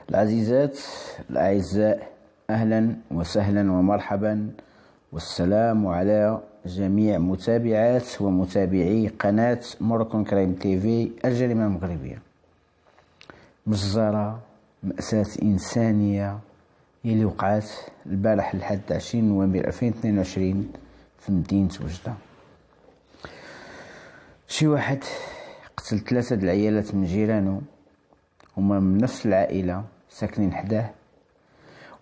العزيزات الأعزاء، أهلا وسهلا ومرحبا والسلام على جميع متابعات ومتابعي قناة موروكون كرايم تيفي الجريمة المغربية. مجزرة مأساة إنسانية هي اللي وقعت البارح لحد 20 نوفمبر 2022 في مدينة وجدة. شي واحد قتل 3 العيالات من جيرانو، هما من نفس العائلة ساكنين حداه،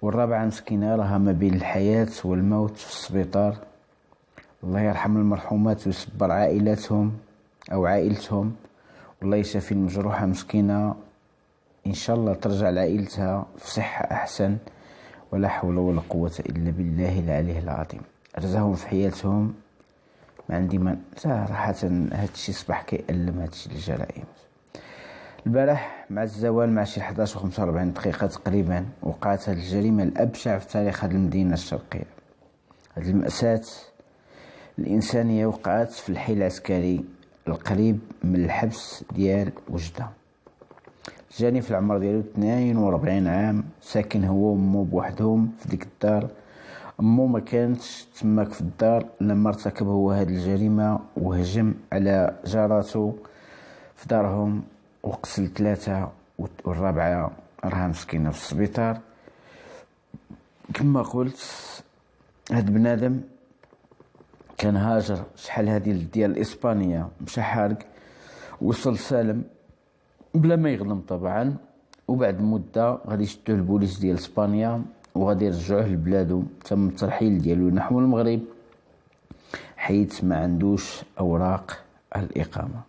والرابعة مسكينة راها ما بين الحياة والموت في السبيطار. الله يرحم المرحومات ويصبر عائلتهم أو عائلتهم، والله يشافي المجروحة مسكينة، إن شاء الله ترجع لعائلتها في صحة أحسن، ولا حول ولا قوة إلا بالله العلي العظيم. رزاهم في حياتهم، ما عندي ما صراحة هادشي صباح كيألم هادشي الجرائم. البارح مع الزوال مع شي 11 و 45 دقيقة تقريبا وقعت هاد الجريمة الأبشع في تاريخ هاد المدينة الشرقية. هاد المأساة الإنسانية وقعت في الحي العسكري القريب من الحبس ديال وجدة. جاني في العمر ديالو 42 عام، ساكن هو ومو بوحدهم في ديك الدار. امو ما كانتش تماك في الدار لما ارتكب هو هاد الجريمة وهجم على جاراتو في دارهم وقتل 3، والرابعة راها مسكينة في السبيطار. كما قلت هاد بنادم كان هاجر شحال هادي ديال إسبانيا، مشى حارق وصل سالم بلا ما يغلم طبعا، وبعد مدة غادي يشدوه البوليس ديال إسبانيا وغادي يرجعوه لبلادو. تم الترحيل ديالو نحو المغرب حيث ما عندوش أوراق الإقامة.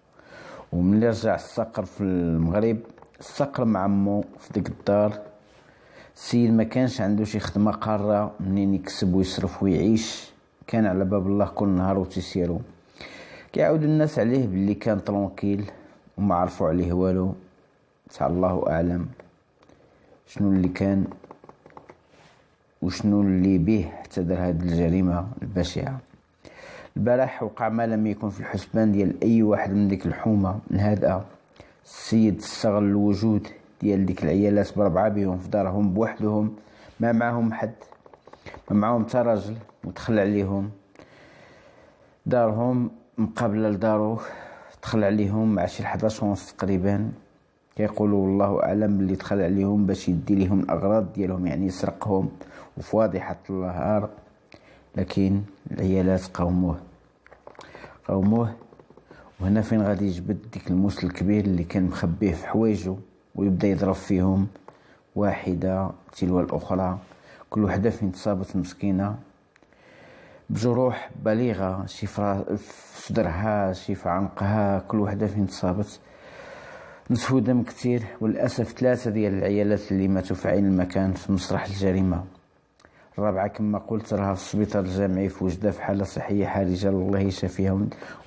وملي رجع السقر في المغرب السقر مع عمو في ديك الدار. السيد ما كانش عنده شي خدمة قارة منين يكسب ويصرف ويعيش، كان على باب الله كل نهار وتيسيرو. كيعاود الناس عليه باللي كان طلونكيل وما عرفوا عليه والو، تاع الله أعلم شنو اللي كان وشنو اللي به حتى دار هاد الجريمة البشعة. البارح وقع ما لم يكن في الحسبان ديال أي واحد من ديك الحومة الهادئة. السيد استغل الوجود ديال ديك العيالات بربعة بيهم في دارهم بوحدهم، ما معهم حد، ما معهم تا راجل، ودخل عليهم دارهم مقابلة لدارو. دخل عليهم مع شي 11 ونص تقريبا، كيقولوا والله أعلم باللي دخل عليهم باش يدي ليهم الأغراض ديالهم، يعني يسرقهم وفي واضحة النهار. لكن العيالات قاوموه. وهنا فين غادي يجبد ديك الموس الكبير اللي كان مخبيه في حوايجو ويبدا يضرب فيهم واحدة تلو الأخرى، كل وحدة فين تصابت مسكينة بجروح بالغة، شي في صدرها، شي في عنقها، كل وحدة فين تصابت نزفوا دم كتير. وللأسف 3 ديال العيالات اللي ماتوا في عين المكان في مسرح الجريمة. الرابعة كما قلت راها في السبيطار الجامعي في وجدة في حالة صحية حرجة، الله يشافيها.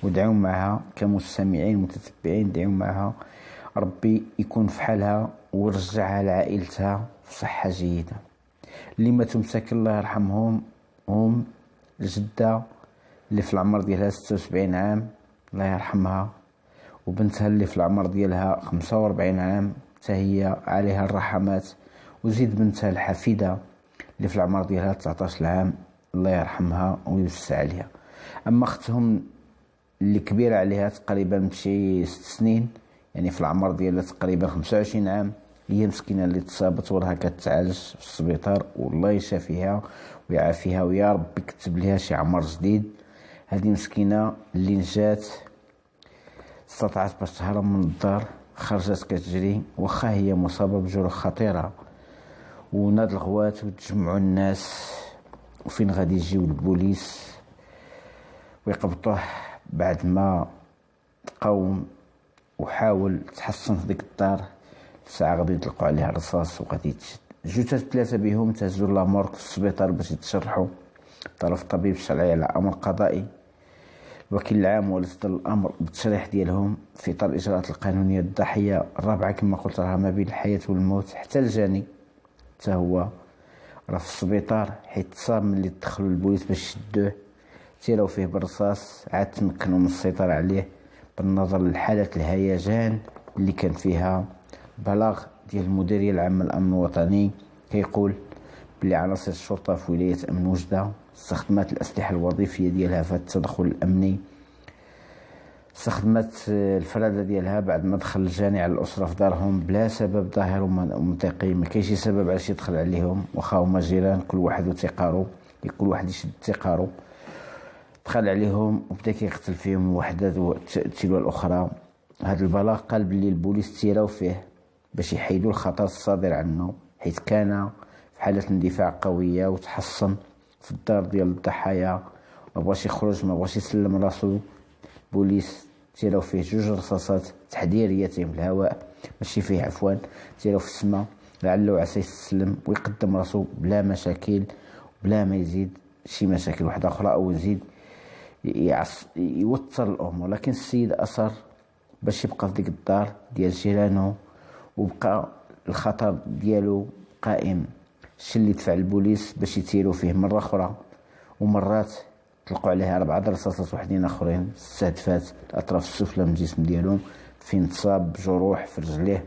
ودعوا معها كمستمعين متتبعين، دعوا معها ربي يكون في حالها ورجعها لعائلتها في صحة جيدة. اللي ماتوا مساكن الله يرحمهم هم الجدة اللي في العمر ديالها 76 عام الله يرحمها، وبنتها اللي في العمر ديالها 45 عام تهي عليها الرحمات، وزيد بنتها الحفيدة اللي في العمر ديالها 19 عام الله يرحمها ويوسع عليها. اما اختهم اللي كبيرة عليها تقريبا بشي 6 سنين، يعني في العمر ديالها تقريبا 25 عام، هي مسكينة اللي تصابت وراها كتعالج في السبيطار، والله يشافيها ويعافيها ويا رب يكتب لها شي عمر جديد. هذه مسكينة اللي نجات استطاعت باش تهرب من الدار، خرجت كتجري واخا هي مصابة بجروح خطيرة. وناد الغوات وتجمعوا الناس، وفين غادي يجيو البوليس ويقبطوه بعد ما تقاوم وحاول تحصن في ديك الدار. ساعة غادي يطلقوا عليها الرصاص وغادي تشد. جثث 3 بهم تهزوا لامورك في السبيطار باش يتشرحوا طرف الطبيب الشرعي على امر قضائي. الوكيل العام ولصد الامر بالتشريح ديالهم في اطار الاجراءات القانونيه. الضحيه الرابعه كما قلت راها ما بين الحياه والموت، حتى الجاني حتى هو راه في السبيطار حيت تصاب ملي دخلوا البوليس باش يشدوه، تيراو فيه بالرصاص، عاد تمكنوا من السيطره عليه بالنظر لحاله الهيجان اللي كان فيها. بلغ ديال المديرية العامة للأمن الوطني كيقول بلي عناصر الشرطة في ولاية أمن وجدة استخدمت الأسلحة الوظيفية ديالها في التدخل الأمني. استخدمت الفرادة ديالها بعد ما دخل الجاني على الأسرة في دارهم بلا سبب ظاهر ومنطقي. ما كاينش سبب علاش يدخل عليهم، واخا هما جيران كل واحد وثقارو، كل واحد يشد ثقارو. دخل عليهم وبدا كيقتل فيهم وحدة تلو الأخرى. هذا البلاغ قال بلي البوليس تيراو فيه باش يحيدوا الخطر الصادر عنه، حيث كان في حالة اندفاع قوية وتحصن في الدار ديال الضحايا، ما بغاش يخرج، ما بغاش يسلم راسو. بوليس تيراو فيه 2 رصاصات تحذيريتين في الهواء، ماشي فيه عفوا، تيراو في السماء لعله عسى يستسلم ويقدم راسو بلا مشاكل، بلا ما يزيد شي مشاكل واحدة أخرى أو يزيد يوتر الأمور. لكن السيد أصر باش يبقى في ديك الدار ديال جيرانو، وبقى الخطر ديالو قائم. الشي اللي دفع البوليس باش يتيروا فيه مرة أخرى، ومرات طلقوا عليها 4 رصاصات وحدين اخرين استهدفات الاطراف السفلى من الجسم ديالو، فين تصاب بجروح في رجليه.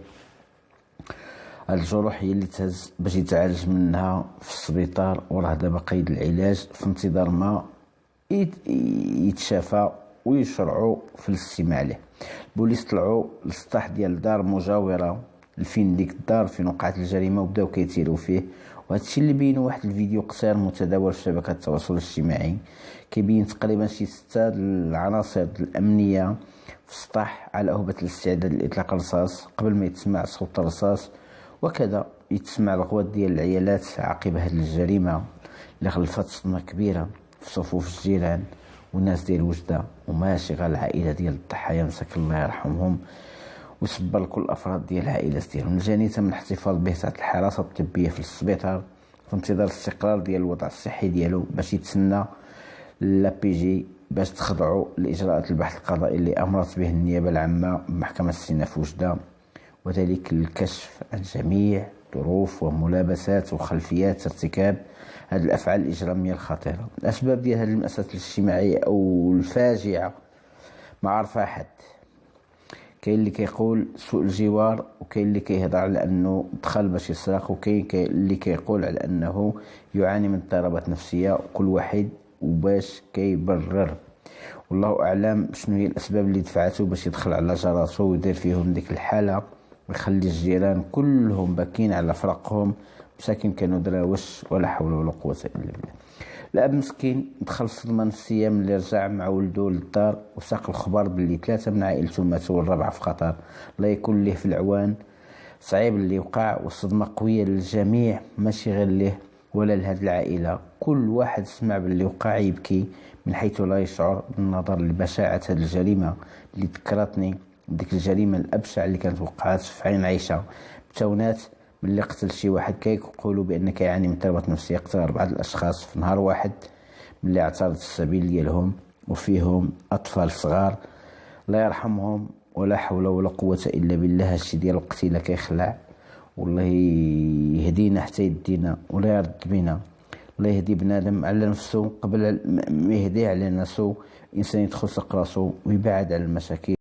هاد الجروح هي اللي تهز باش يتعالج منها في السبيطار، وراه دابا قيد العلاج في انتظار ما يتشافى ويشرعوا في الاستماع له. البوليس طلعوا للسطح ديال دار مجاوره لفين ديك الدار فين وقعت الجريمه وبداو كيتيروا فيه. وهذا الشيء اللي بينه واحد الفيديو قصير متداول في شبكات التواصل الاجتماعي كيبين تقريبا شي 6 العناصر الامنيه في السطح على أهبة الاستعداد لاطلاق الرصاص قبل ما يتسمع صوت الرصاص، وكذا يتسمع الغوات ديال العيالات عقب هذه الجريمه اللي خلفت صدمه كبيره في صفوف الجيران والناس ديال وجده، وماشي غير العائله ديال الضحايا مساك الله يرحمهم، وصبر لكل الافراد ديال العائلات ديالهم. الجاني تم الاحتفاظ به تحت الحراسه الطبيه في السبيطار في انتظار الاستقرار ديال الوضع الصحي ديالو باش يتسنى لا بي جي باش تخضعوا لاجراءات البحث القضائي اللي امرت به النيابه العامه بمحكمه استئناف وجده، وذلك للكشف عن جميع ظروف وملابسات وخلفيات ارتكاب هذه الافعال الاجراميه الخطيره. الاسباب ديال هذه المأساة الاجتماعيه او الفاجعه ما عرفها حد. كاين اللي كيقول سوء الجوار، وكاين اللي كيهضر على انه دخل باش يسرق، وكاين اللي كيقول على انه يعاني من اضطرابات نفسيه، وكل واحد وباش كيبرر. والله اعلم شنو هي الاسباب اللي دفعته باش يدخل على جاراتو ويدير فيهم ديك الحاله ويخلي الجيران كلهم باكين على فراقهم، مساكين كانوا دراوش ولا حول ولا قوه الا بالله. الاب مسكين دخل في صدمه نفسيه ملي رجع مع ولده للدار وساق الخبر باللي 3 من عائلته ماتوا والرابعه في خطر. الله يكون ليه في العوان. صعيب اللي وقع والصدمه قويه للجميع، ماشي غير ليه ولا لهذه العائله. كل واحد سمع باللي وقع يبكي من حيث لا يشعر بالنظر لبشاعه هذه الجريمه اللي ذكرتني بديك الجريمه الابشع اللي كانت وقعت في عين عيشه بتونات. ملي قتل شي واحد كيقولوا بان كيعاني من اضطرابات نفسيه. قتل 4 الاشخاص في نهار واحد ملي اعترض السبيل ديالهم وفيهم اطفال صغار، الله يرحمهم ولا حول ولا قوه الا بالله. هادشي ديال القتيله كيخلع، والله يهدينا حتى يدينا ولا يرد بينا. الله يهدي بنادم على نفسه قبل ما يهديه على ناسو. الانسان يدخل سق راسو ويبعد على المشاكل.